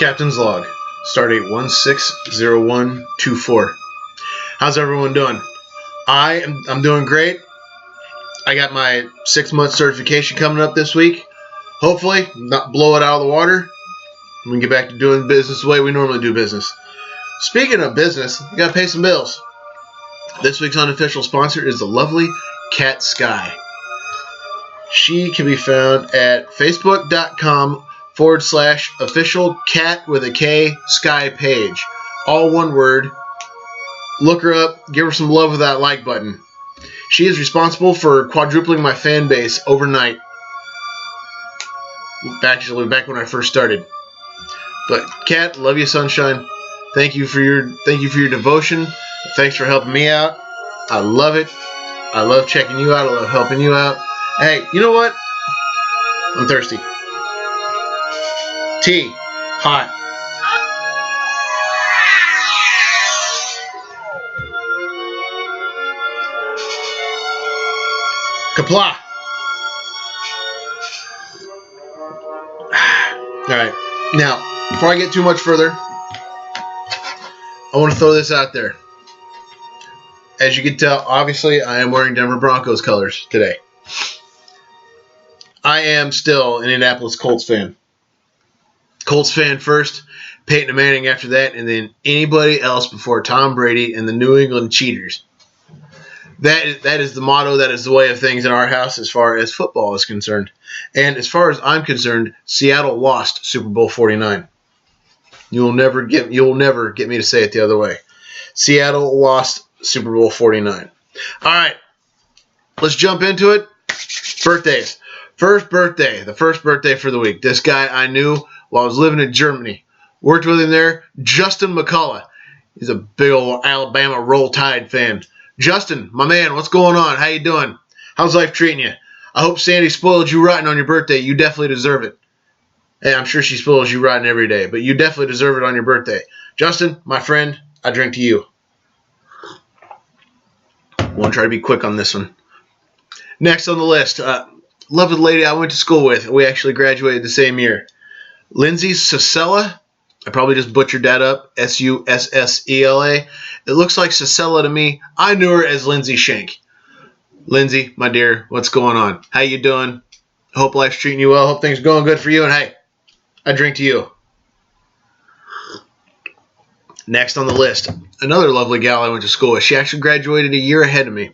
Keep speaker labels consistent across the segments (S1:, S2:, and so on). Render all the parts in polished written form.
S1: Captain's Log, Stardate 160124. How's everyone doing? I'm doing great. I got my 6-month certification coming up this week. Hopefully, not blow it out of the water. We can get back to doing business the way we normally do business. Speaking of business, you gotta pay some bills. This week's unofficial sponsor is the lovely Cat Sky. She can be found at facebook.com/official cat with a K Sky Paige. All one word. Look her up. Give her some love with that like button. She is responsible for quadrupling my fan base overnight. Actually, back when I first started. But Kat, love you, sunshine. Thank you for your devotion. Thanks for helping me out. I love it. I love checking you out. I love helping you out. Hey, you know what? I'm thirsty. Tea. Hot. Kapla. Alright. Now, before I get too much further, I want to throw this out there. As you can tell, obviously, I am wearing Denver Broncos colors today. I am still an Indianapolis Colts fan. Colts fan first, Peyton Manning after that, and then anybody else before Tom Brady and the New England Cheaters. That is the motto, that is the way of things in our house as far as football is concerned. And as far as I'm concerned, Seattle lost Super Bowl 49. You'll never get me to say it the other way. Seattle lost Super Bowl 49. All right, let's jump into it. Birthdays. The first birthday for the week. This guy I knew while I was living in Germany. Worked with him there. Justin McCullough. He's a big old Alabama Roll Tide fan. Justin, my man, what's going on? How you doing? How's life treating you? I hope Sandy spoiled you rotten on your birthday. You definitely deserve it. Hey, I'm sure she spoils you rotten every day, but you definitely deserve it on your birthday. Justin, my friend, I drink to you. I want to try to be quick on this one. Next on the list, lovely lady I went to school with. We actually graduated the same year. Lindsey Sussela. I probably just butchered that up. Sussela. It looks like Sussela to me. I knew her as Lindsey Shank. Lindsey, my dear, what's going on? How you doing? Hope life's treating you well. Hope things are going good for you. And hey, I drink to you. Next on the list, another lovely gal I went to school with. She actually graduated a year ahead of me.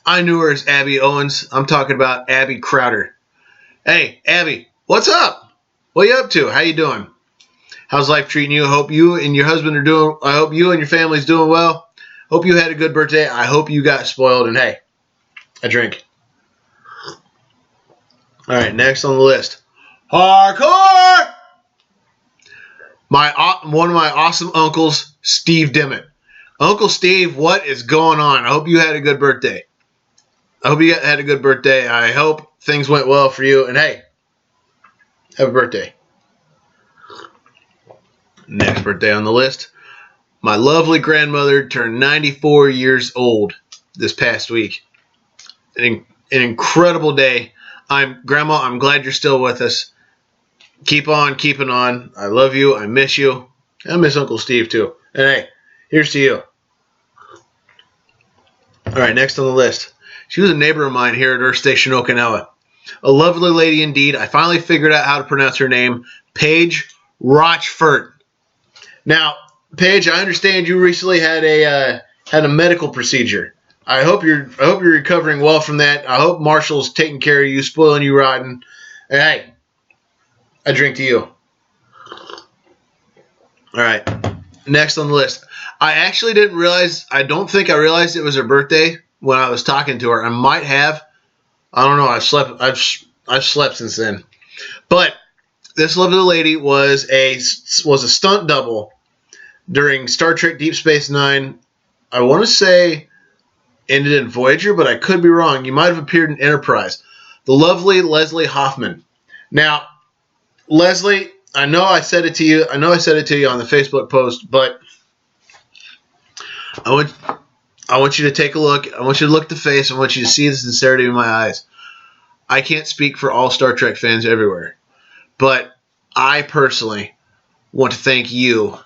S1: I knew her as Abby Owens. I'm talking about Abby Crowder. Hey, Abby, what's up? What are you up to? How you doing? How's life treating you? I hope you and your husband are doing. I hope you and your family's doing well. Hope you had a good birthday. I hope you got spoiled. And hey, I drink. All right, next on the list, hardcore. One of my awesome uncles, Steve Dimmitt. Uncle Steve, what is going on? I hope you had a good birthday. I hope things went well for you. And hey, have a birthday. Next birthday on the list, my lovely grandmother turned 94 years old this past week. An incredible day. Grandma, I'm glad you're still with us. Keep on keeping on. I love you. I miss you. I miss Uncle Steve too. And hey, here's to you. All right, next on the list. She was a neighbor of mine here at Earth Station, Okinawa. A lovely lady indeed. I finally figured out how to pronounce her name, Paige Rochford. Now, Paige, I understand you recently had a medical procedure. I hope you're recovering well from that. I hope Marshall's taking care of you, spoiling you rotten. And hey, I drink to you. All right, next on the list. I don't think I realized it was her birthday when I was talking to her. I might have. I don't know. I've slept since then. But this lovely lady was a stunt double during Star Trek Deep Space Nine. I want to say ended in Voyager, but I could be wrong. You might have appeared in Enterprise. The lovely Leslie Hoffman. Now, Leslie, I know I said it to you on the Facebook post, but I want you to take a look. I want you to look at the face. I want you to see the sincerity in my eyes. I can't speak for all Star Trek fans everywhere, but I personally want to thank you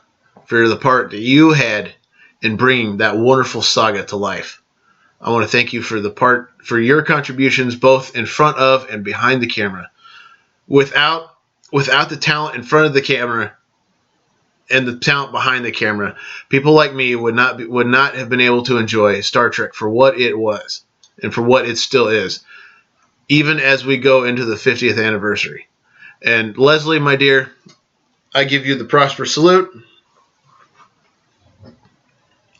S1: for the part that you had in bringing that wonderful saga to life. I want to thank you for your contributions both in front of and behind the camera. Without the talent in front of the camera and the talent behind the camera, people like me would not have been able to enjoy Star Trek for what it was and for what it still is, even as we go into the 50th anniversary. And Leslie, my dear, I give you the Prosper salute.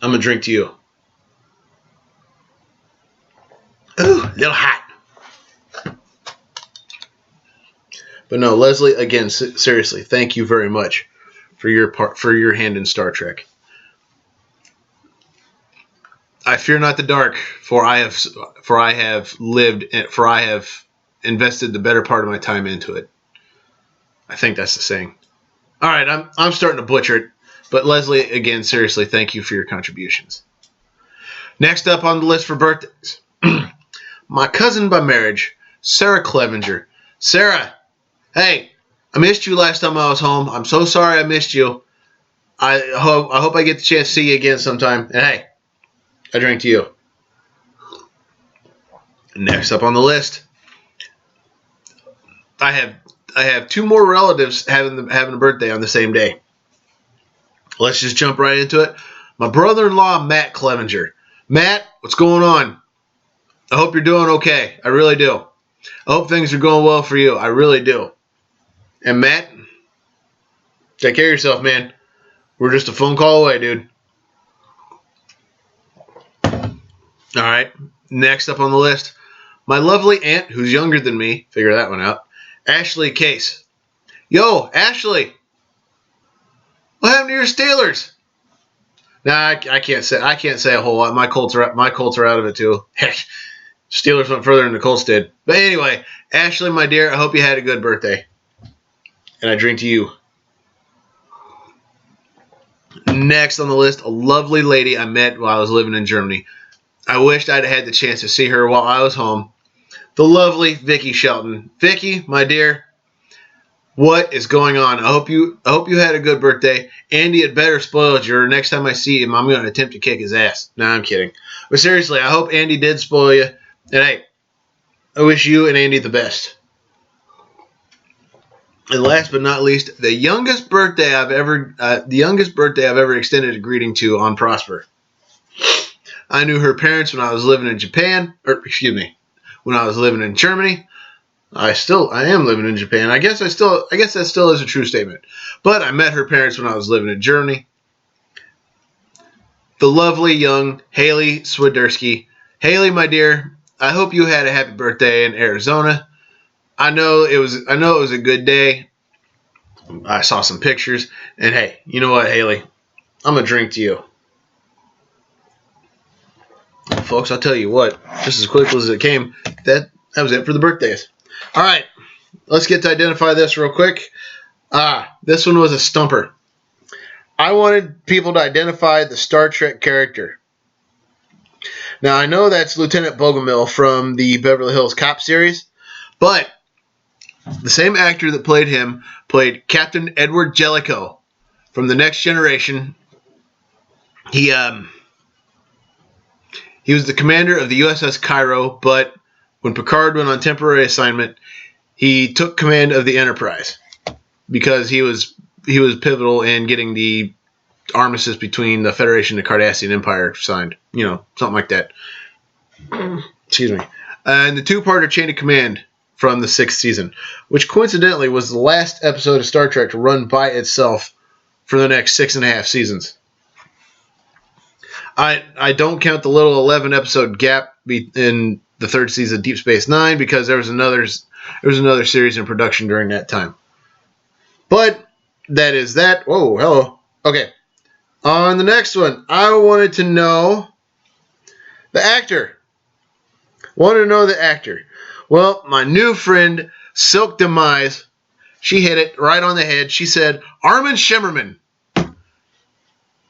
S1: I'm going to drink to you. Ooh, a little hot. But no, Leslie, again, seriously, thank you very much for your hand in Star Trek. I fear not the dark, for I have invested the better part of my time into it. I think that's the saying. All right, I'm starting to butcher it, but Leslie, again, seriously, thank you for your contributions. Next up on the list for birthdays, my cousin by marriage, Sarah Clevenger. Sarah, hey, I missed you last time I was home. I'm so sorry I missed you. I hope I get the chance to see you again sometime. And hey, I drink to you. Next up on the list, I have two more relatives having a birthday on the same day. Let's just jump right into it. My brother-in-law, Matt Clevenger. Matt, what's going on? I hope you're doing okay. I really do. I hope things are going well for you. I really do. And Matt, take care of yourself, man. We're just a phone call away, dude. All right. Next up on the list, my lovely aunt, who's younger than me, figure that one out, Ashley Case. Yo, Ashley, what happened to your Steelers? Nah, I can't say a whole lot. My Colts are out of it too. Heck, Steelers went further than the Colts did. But anyway, Ashley, my dear, I hope you had a good birthday. And I drink to you. Next on the list, a lovely lady I met while I was living in Germany. I wished I'd had the chance to see her while I was home. The lovely Vicki Shelton. Vicki, my dear, what is going on? I hope you had a good birthday. Andy had better spoiled you. Next time I see him, I'm going to attempt to kick his ass. Nah, I'm kidding. But seriously, I hope Andy did spoil you. And hey, I wish you and Andy the best. And last but not least, the youngest birthday I've ever extended a greeting to on Prosper. I knew her parents when I was living in when I was living in Germany. I am living in Japan. I guess that still is a true statement. But I met her parents when I was living in Germany. The lovely young Hailey Swiderski. Hailey, my dear, I hope you had a happy birthday in Arizona. I know it was a good day. I saw some pictures, and hey, you know what, Hailey? I'm gonna drink to you. Folks, I'll tell you what, just as quickly as it came, that was it for the birthdays. All right, let's get to identify this real quick. This one was a stumper. I wanted people to identify the Star Trek character. Now, I know that's Lieutenant Bogomil from the Beverly Hills Cop series, but the same actor that played him played Captain Edward Jellicoe from The Next Generation. He was the commander of the USS Cairo, but when Picard went on temporary assignment, he took command of the Enterprise because he was pivotal in getting the armistice between the Federation and the Cardassian Empire signed. You know, something like that. Excuse me. And the two-parter Chain of Command from the 6th season, which coincidentally was the last episode of Star Trek to run by itself for the next 6.5 seasons. I don't count the little 11-episode gap in the 3rd season of Deep Space Nine because there was another series in production during that time. But that is that. Whoa, hello. Okay. On the next one, I wanted to know the actor. Well, my new friend, Sylke Demise, she hit it right on the head. She said, Armin Shimmerman.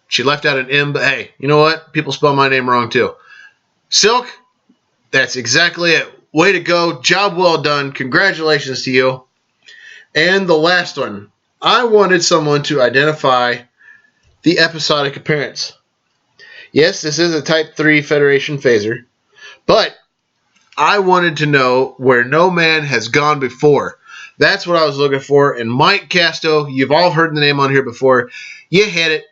S1: She left out an M, but hey, you know what? People spell my name wrong too. Sylke, that's exactly it. Way to go. Job well done. Congratulations to you. And the last one, I wanted someone to identify the episodic appearance. Yes, this is a Type 3 Federation phaser, but I wanted to know where no man has gone before. That's what I was looking for. And Mike Casto, you've all heard the name on here before. You hit it.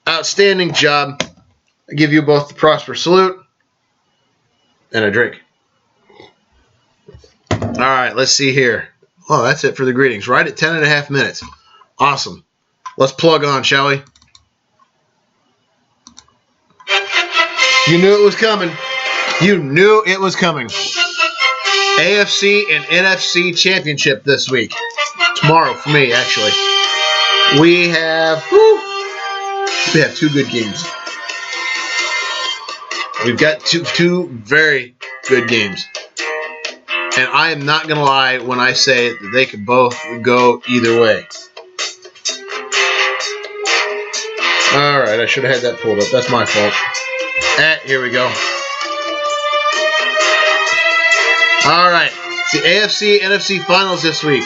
S1: Outstanding job. I give you both the Prosper salute and a drink. All right, let's see here. Oh, that's it for the greetings. Right at 10.5 minutes. Awesome. Let's plug on, shall we? You knew it was coming. You knew it was coming. AFC and NFC championship this week. Tomorrow for me, actually. We have two good games. We've got two very good games. And I am not going to lie when I say that they could both go either way. All right, I should have had that pulled up. That's my fault. Here we go. All right, it's the AFC NFC finals this week.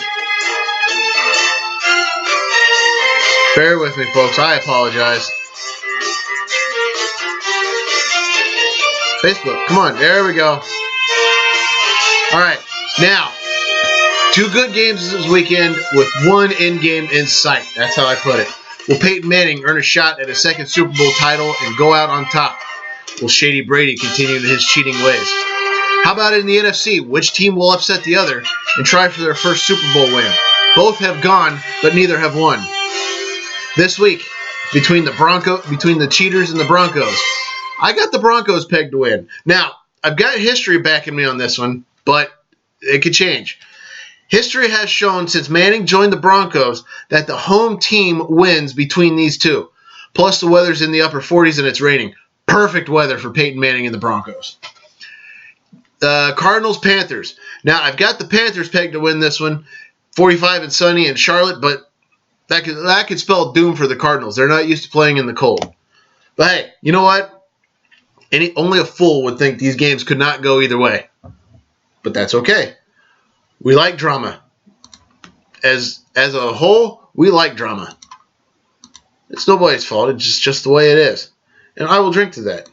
S1: Bear with me, folks. I apologize. Facebook, come on. There we go. All right, now, two good games this weekend with one end game in sight. That's how I put it. Will Peyton Manning earn a shot at a second Super Bowl title and go out on top? Will Shady Brady continue his cheating ways? How about in the NFC? Which team will upset the other and try for their first Super Bowl win? Both have gone, but neither have won. This week, between the cheaters and the Broncos, I got the Broncos pegged to win. Now, I've got history backing me on this one, but it could change. History has shown since Manning joined the Broncos that the home team wins between these two. Plus, the weather's in the upper 40s and it's raining. Perfect weather for Peyton Manning and the Broncos. Cardinals-Panthers. Now, I've got the Panthers pegged to win this one. 45 and sunny in Charlotte, but that could spell doom for the Cardinals. They're not used to playing in the cold. But hey, you know what? Only a fool would think these games could not go either way. But that's okay. We like drama. As a whole, we like drama. It's nobody's fault. It's just the way it is. And I will drink to that.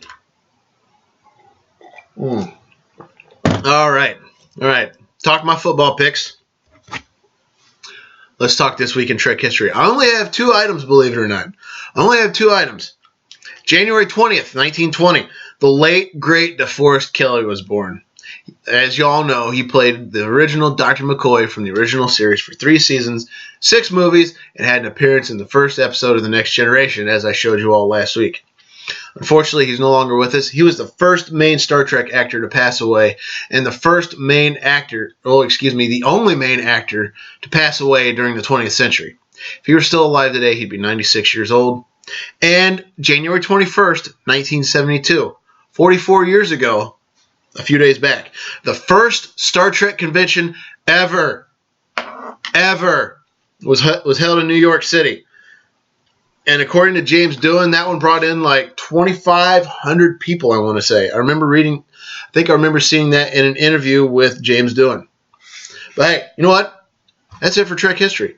S1: All right. Talk my football picks. Let's talk this week in Trek history. I only have 2 items, believe it or not. I only have 2 items. January 20th, 1920, the late, great DeForest Kelley was born. As you all know, he played the original Dr. McCoy from the original series for 3 seasons, 6 movies, and had an appearance in the first episode of The Next Generation, as I showed you all last week. Unfortunately, he's no longer with us. He was the first main Star Trek actor to pass away, and the only main actor to pass away during the 20th century. If he were still alive today, he'd be 96 years old. And January 21st, 1972, 44 years ago, a few days back, the first Star Trek convention ever was held in New York City. And according to James Doohan, that one brought in like 2,500 people, I want to say. I think I remember seeing that in an interview with James Doohan. But hey, you know what? That's it for Trek history.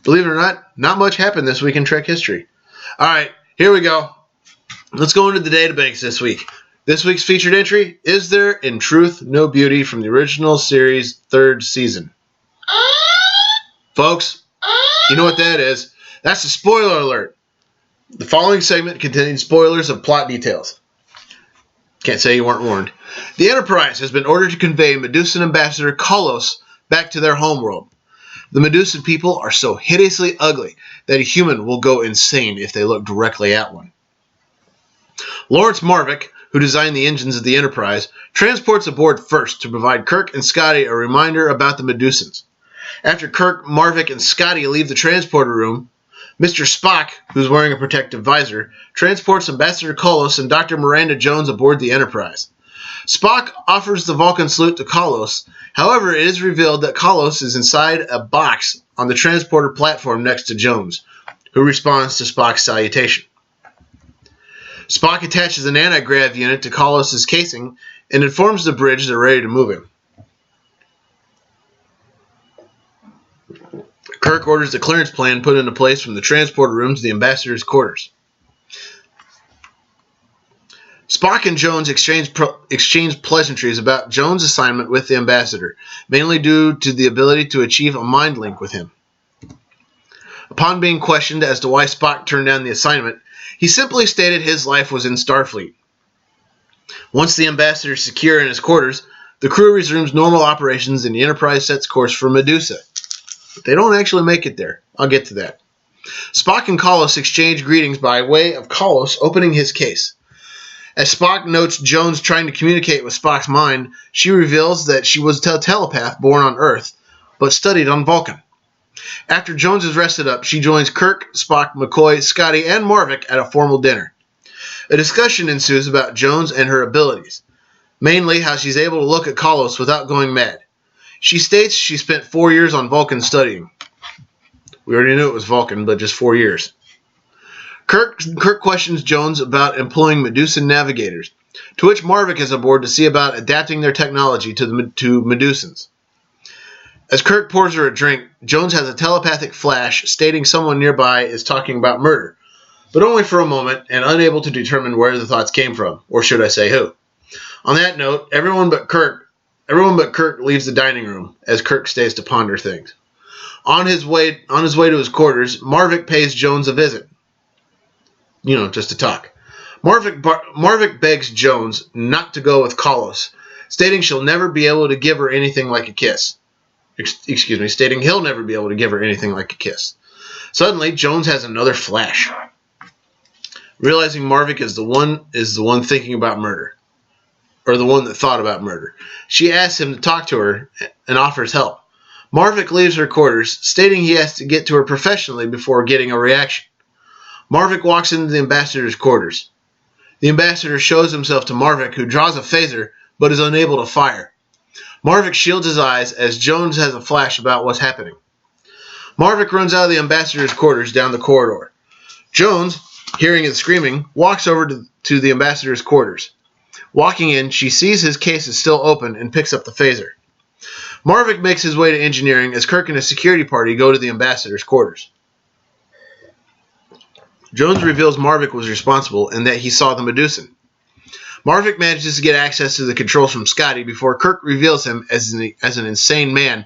S1: Believe it or not much happened this week in Trek history. All right, here we go. Let's go into the databanks this week. This week's featured entry, Is There in Truth No Beauty, from the original series' 3rd season. Folks, you know what that is. That's a spoiler alert. The following segment contains spoilers of plot details. Can't say you weren't warned. The Enterprise has been ordered to convey Medusan ambassador Kalos back to their homeworld. The Medusan people are so hideously ugly that a human will go insane if they look directly at one. Lawrence Marvick, who designed the engines of the Enterprise, transports aboard first to provide Kirk and Scotty a reminder about the Medusans. After Kirk, Marvick, and Scotty leave the transporter room, Mr. Spock, who's wearing a protective visor, transports Ambassador Kalos and Dr. Miranda Jones aboard the Enterprise. Spock offers the Vulcan salute to Kalos. However, it is revealed that Kalos is inside a box on the transporter platform next to Jones, who responds to Spock's salutation. Spock attaches an anti-grav unit to Kalos' casing and informs the bridge they're ready to move him. Kirk orders the clearance plan put into place from the transporter room to the ambassador's quarters. Spock and Jones exchange pleasantries about Jones' assignment with the ambassador, mainly due to the ability to achieve a mind link with him. Upon being questioned as to why Spock turned down the assignment, he simply stated his life was in Starfleet. Once the ambassador is secure in his quarters, the crew resumes normal operations and the Enterprise sets course for Medusa. But they don't actually make it there. I'll get to that. Spock and Kalos exchange greetings by way of Kalos opening his case. As Spock notes Jones trying to communicate with Spock's mind, she reveals that she was a telepath born on Earth, but studied on Vulcan. After Jones is rested up, she joins Kirk, Spock, McCoy, Scotty, and Marvick at a formal dinner. A discussion ensues about Jones and her abilities, mainly how she's able to look at Kalos without going mad. She states she spent 4 years on Vulcan studying. We already knew it was Vulcan, but just 4 years. Kirk questions Jones about employing Medusan navigators, to which Marvick is aboard to see about adapting their technology to Medusans. As Kirk pours her a drink, Jones has a telepathic flash stating someone nearby is talking about murder, but only for a moment and unable to determine where the thoughts came from, or should I say who. On that note, everyone but Kirk leaves the dining room as Kirk stays to ponder things. On his way to his quarters, Marvick pays Jones a visit. Just to talk. Marvick begs Jones not to go with Kalos, stating she'll never be able to give her anything like a kiss. Stating he'll never be able to give her anything like a kiss. Suddenly, Jones has another flash. Realizing Marvick is the one thinking about murder, or the one that thought about murder, she asks him to talk to her and offers help. Marvick leaves her quarters, stating he has to get to her professionally before getting a reaction. Marvick walks into the ambassador's quarters. The ambassador shows himself to Marvick, who draws a phaser, but is unable to fire. Marvick shields his eyes as Jones has a flash about what's happening. Marvick runs out of the ambassador's quarters down the corridor. Jones, hearing it screaming, walks over to the ambassador's quarters. Walking in, she sees his case is still open and picks up the phaser. Marvick makes his way to engineering as Kirk and his security party go to the ambassador's quarters. Jones reveals Marvick was responsible and that he saw the Medusan. Marvick manages to get access to the controls from Scotty before Kirk reveals him as an insane man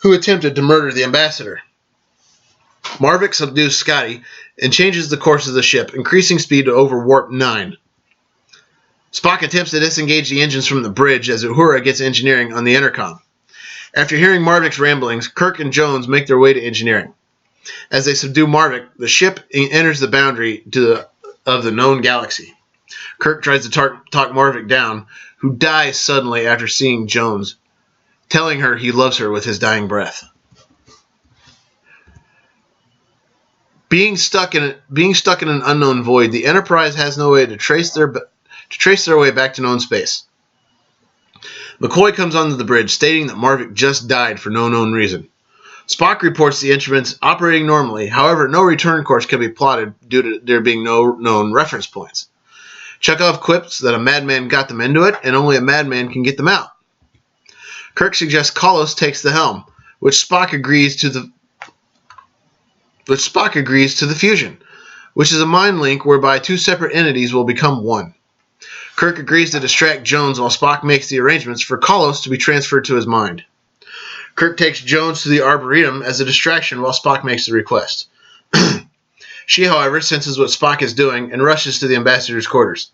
S1: who attempted to murder the ambassador. Marvick subdues Scotty and changes the course of the ship, increasing speed to over warp 9. Spock attempts to disengage the engines from the bridge as Uhura gets engineering on the intercom. After hearing Marvick's ramblings, Kirk and Jones make their way to engineering. As they subdue Marvick, the ship enters the boundary of the known galaxy. Kirk tries to talk Marvick down, who dies suddenly after seeing Jones, telling her he loves her with his dying breath. Being stuck in an unknown void, the Enterprise has no way to trace their way back to known space. McCoy comes onto the bridge, stating that Marvick just died for no known reason. Spock reports the instruments operating normally, however, no return course can be plotted due to there being no known reference points. Chekhov quips that a madman got them into it, and only a madman can get them out. Kirk suggests Kalos takes the helm, which Spock agrees to the fusion, which is a mind link whereby two separate entities will become one. Kirk agrees to distract Jones while Spock makes the arrangements for Kalos to be transferred to his mind. Kirk takes Jones to the Arboretum as a distraction while Spock makes the request. She, however, senses what Spock is doing and rushes to the ambassador's quarters.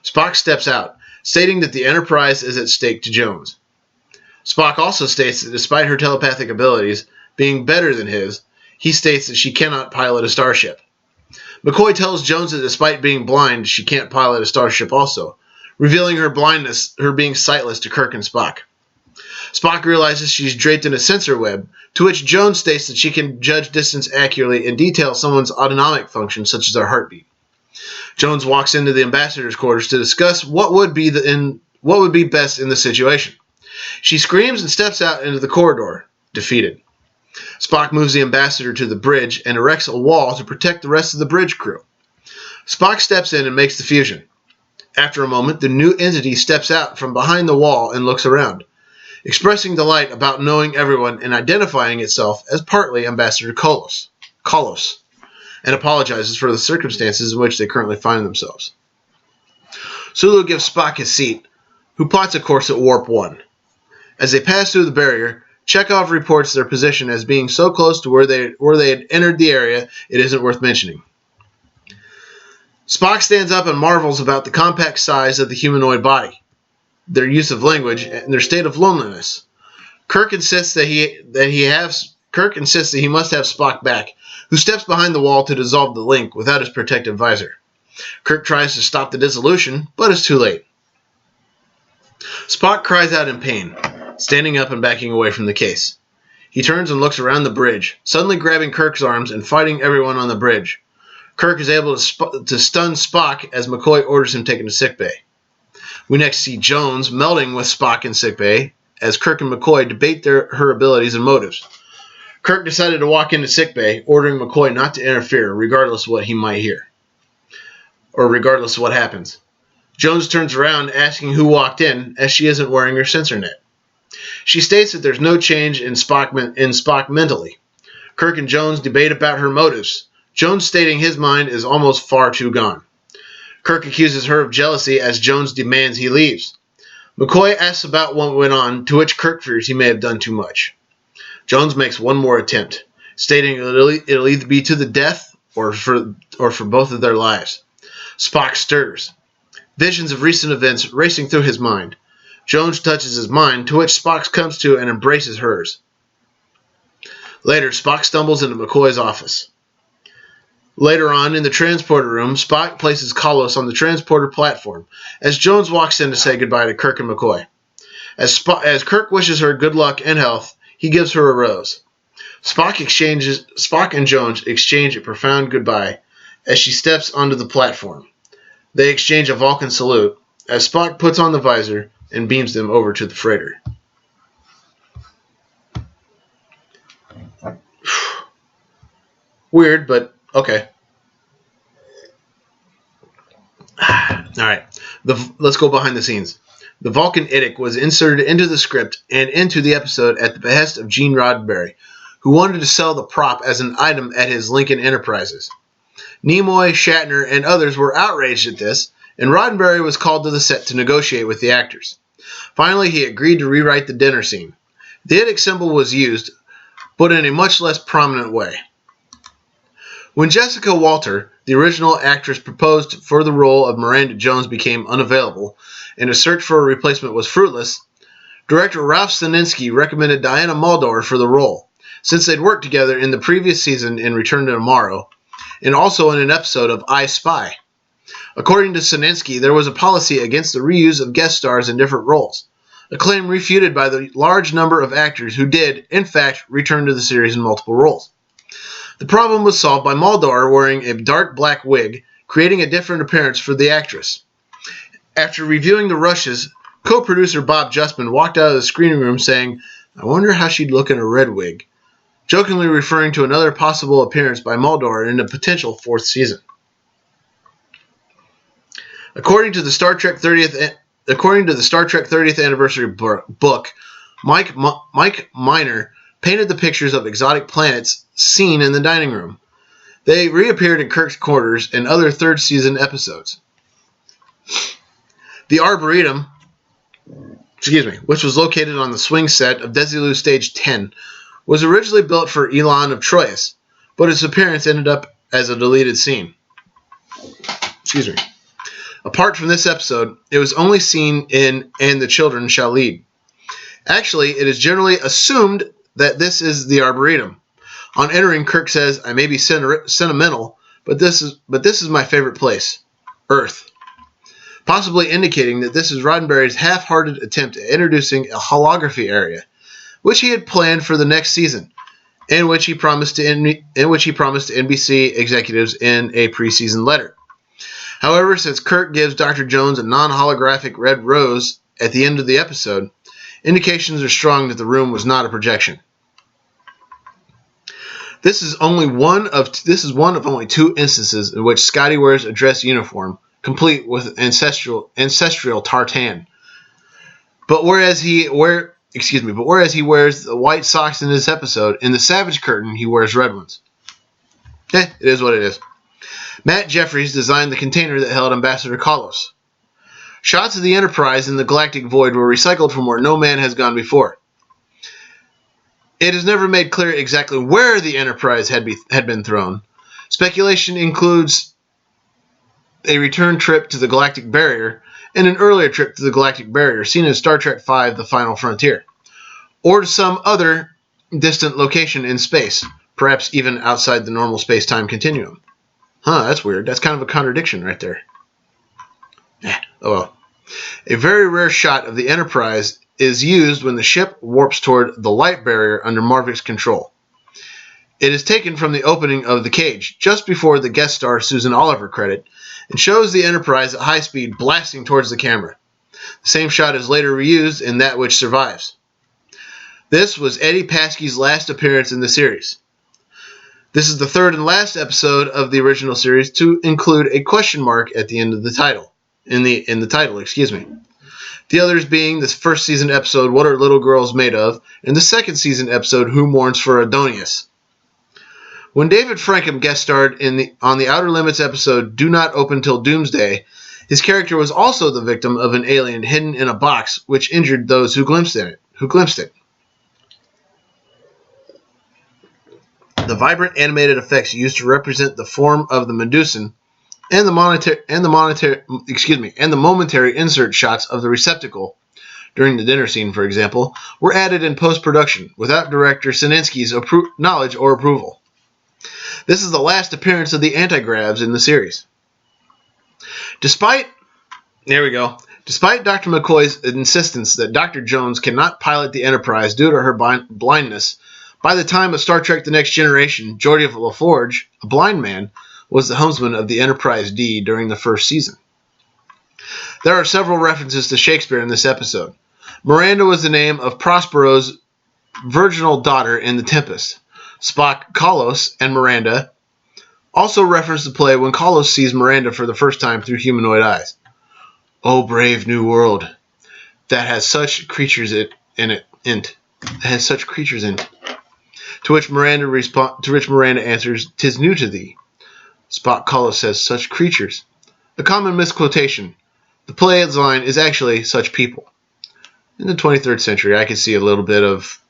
S1: Spock steps out, stating that the Enterprise is at stake to Jones. Spock also states that despite her telepathic abilities being better than his, he states that she cannot pilot a starship. McCoy tells Jones that despite being blind, she can't pilot a starship also, revealing her being sightless to Kirk and Spock. Spock realizes she's draped in a sensor web, to which Jones states that she can judge distance accurately and detail someone's autonomic functions, such as their heartbeat. Jones walks into the ambassador's quarters to discuss what would be best in the situation. She screams and steps out into the corridor, defeated. Spock moves the ambassador to the bridge and erects a wall to protect the rest of the bridge crew. Spock steps in and makes the fusion. After a moment, the new entity steps out from behind the wall and looks around. expressing delight about knowing everyone and identifying itself as partly Ambassador Kolos, and apologizes for the circumstances in which they currently find themselves. Sulu gives Spock his seat, who plots a course at Warp 1. As they pass through the barrier, Chekhov reports their position as being so close to where they had entered the area it isn't worth mentioning. Spock stands up and marvels about the compact size of the humanoid body, their use of language, and their state of loneliness. Kirk insists that he must have Spock back, who steps behind the wall to dissolve the link without his protective visor. Kirk tries to stop the dissolution, but is too late. Spock cries out in pain, standing up and backing away from the case. He turns and looks around the bridge, suddenly grabbing Kirk's arms and fighting everyone on the bridge. Kirk is able to stun Spock as McCoy orders him taken to sickbay. We next see Jones melding with Spock in sickbay as Kirk and McCoy debate her abilities and motives. Kirk decided to walk into sickbay, ordering McCoy not to interfere, regardless of what he might hear, or regardless of what happens. Jones turns around, asking who walked in, as she isn't wearing her sensor net. She states that there's no change in Spock mentally. Kirk and Jones debate about her motives, Jones stating his mind is almost far too gone. Kirk accuses her of jealousy as Jones demands he leaves. McCoy asks about what went on, to which Kirk fears he may have done too much. Jones makes one more attempt, stating it'll either be to the death or for both of their lives. Spock stirs, visions of recent events racing through his mind. Jones touches his mind, to which Spock comes to and embraces hers. Later, Spock stumbles into McCoy's office. Later on, in the transporter room, Spock places Kolos on the transporter platform as Jones walks in to say goodbye to Kirk and McCoy. As Kirk wishes her good luck and health, he gives her a rose. Spock and Jones exchange a profound goodbye as she steps onto the platform. They exchange a Vulcan salute as Spock puts on the visor and beams them over to the freighter. Weird, but okay. Alright, let's go behind the scenes. The Vulcan Idic was inserted into the script and into the episode at the behest of Gene Roddenberry, who wanted to sell the prop as an item at his Lincoln Enterprises. Nimoy, Shatner, and others were outraged at this, and Roddenberry was called to the set to negotiate with the actors. Finally, he agreed to rewrite the dinner scene. The Idic symbol was used, but in a much less prominent way. When Jessica Walter, the original actress proposed for the role of Miranda Jones, became unavailable, and a search for a replacement was fruitless, director Ralph Staninsky recommended Diana Muldaur for the role, since they'd worked together in the previous season in Return to Tomorrow, and also in an episode of I Spy. According to Staninsky, there was a policy against the reuse of guest stars in different roles, a claim refuted by the large number of actors who did, in fact, return to the series in multiple roles. The problem was solved by Muldaur wearing a dark black wig, creating a different appearance for the actress. After reviewing the rushes, co-producer Bob Justman walked out of the screening room saying, "I wonder how she'd look in a red wig," jokingly referring to another possible appearance by Muldaur in a potential fourth season. According to the Star Trek 30th anniversary book, Mike Miner painted the pictures of exotic planets seen in the dining room. They reappeared in Kirk's quarters in other third season episodes. The Arboretum, which was located on the swing set of Desilu Stage 10, was originally built for Elon of Troyes, but its appearance ended up as a deleted scene. Apart from this episode, it was only seen in And the Children Shall Lead. Actually, it is generally assumed that this is the Arboretum. On entering, Kirk says, "I may be sentimental, but this is my favorite place, Earth," possibly indicating that this is Roddenberry's half-hearted attempt at introducing a holography area, which he had planned for the next season, and which he promised to NBC executives in a preseason letter. However, since Kirk gives Dr. Jones a non-holographic red rose at the end of the episode, indications are strong that the room was not a projection. This is one of only two instances in which Scotty wears a dress uniform, complete with ancestral tartan. But whereas he But whereas he wears the white socks in this episode, in the Savage Curtain, he wears red ones. It is what it is. Matt Jeffries designed the container that held Ambassador Carlos. Shots of the Enterprise in the galactic void were recycled from where no man has gone before. It is never made clear exactly where the Enterprise had been thrown. Speculation includes a return trip to the galactic barrier and an earlier trip to the galactic barrier seen in Star Trek V, The Final Frontier, or to some other distant location in space, perhaps even outside the normal space-time continuum. That's weird. That's kind of a contradiction right there. Oh well. A very rare shot of the Enterprise is used when the ship warps toward the light barrier under Marvik's control. It is taken from the opening of The Cage, just before the guest star Susan Oliver credit, and shows the Enterprise at high speed blasting towards the camera. The same shot is later reused in That Which Survives. This was Eddie Paskey's last appearance in the series. This is the third and last episode of the original series to include a question mark at the end of the title. In the title. The others being the first season episode, What Are Little Girls Made Of? And the second season episode, Who Mourns for Adonius? When David Frankham guest starred on the Outer Limits episode, Do Not Open Till Doomsday, his character was also the victim of an alien hidden in a box, which injured those who glimpsed it. The vibrant animated effects used to represent the form of the Medusan and the momentary insert shots of the receptacle during the dinner scene, for example, were added in post-production without director Sininsky's knowledge or approval. This is the last appearance of the anti-gravs in the series. Despite Dr. McCoy's insistence that Dr. Jones cannot pilot the Enterprise due to her blindness, by the time of Star Trek The Next Generation, Geordi LaForge, a blind man, was the helmsman of the Enterprise D during the first season. There are several references to Shakespeare in this episode. Miranda was the name of Prospero's virginal daughter in The Tempest. Spock, Kalos, and Miranda also reference the play when Kalos sees Miranda for the first time through humanoid eyes. Oh, brave new world that has such creatures in it. To which Miranda answers, "'Tis new to thee." Spock Kalos says, "Such creatures." A common misquotation. The play's line is actually "such people." In the 23rd century, I could see a little bit of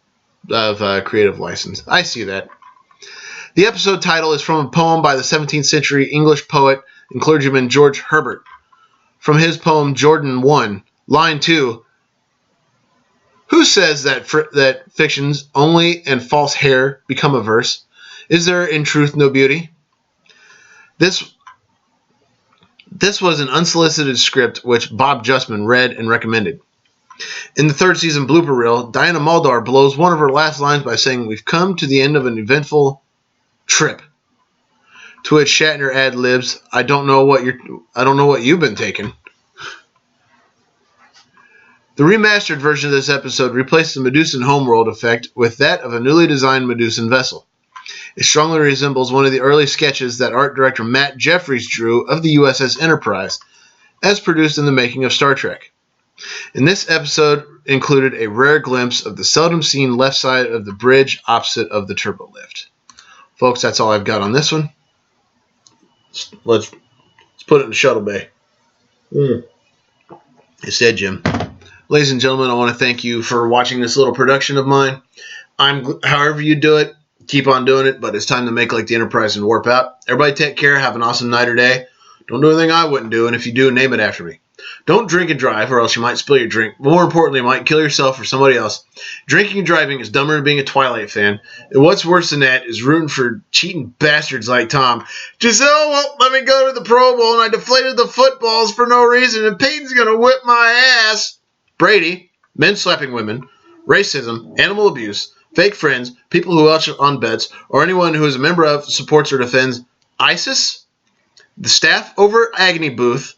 S1: creative license. I see that. The episode title is from a poem by the 17th century English poet and clergyman George Herbert. From his poem Jordan 1, line 2, "Who says that fictions only and false hair become a verse? Is there in truth no beauty?" This was an unsolicited script which Bob Justman read and recommended. In the third season blooper reel, Diana Muldaur blows one of her last lines by saying, "We've come to the end of an eventful trip." To which Shatner ad-libs, I don't know what you've been taking." The remastered version of this episode replaced the Medusan homeworld effect with that of a newly designed Medusan vessel. It strongly resembles one of the early sketches that art director Matt Jeffries drew of the USS Enterprise, as produced in the making of Star Trek. And this episode included a rare glimpse of the seldom seen left side of the bridge opposite of the turbo lift. Folks, that's all I've got on this one. Let's put it in the shuttle bay. You said, Jim. Ladies and gentlemen, I want to thank you for watching this little production of mine. However you do it, keep on doing it, but it's time to make like the Enterprise and warp out. Everybody take care. Have an awesome night or day. Don't do anything I wouldn't do, and if you do, name it after me. Don't drink and drive, or else you might spill your drink. More importantly, you might kill yourself or somebody else. Drinking and driving is dumber than being a Twilight fan. And what's worse than that is rooting for cheating bastards like Tom. Giselle won't let me go to the Pro Bowl, and I deflated the footballs for no reason, and Peyton's going to whip my ass. Brady, men slapping women, racism, animal abuse, fake friends, people who watch on bets, or anyone who is a member of, supports, or defends ISIS, the staff over Agony Booth,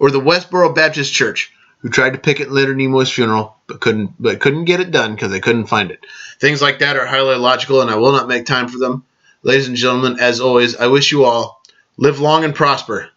S1: or the Westboro Baptist Church, who tried to picket Leonard Nimoy's funeral, but couldn't get it done because they couldn't find it. Things like that are highly illogical, and I will not make time for them. Ladies and gentlemen, as always, I wish you all live long and prosper.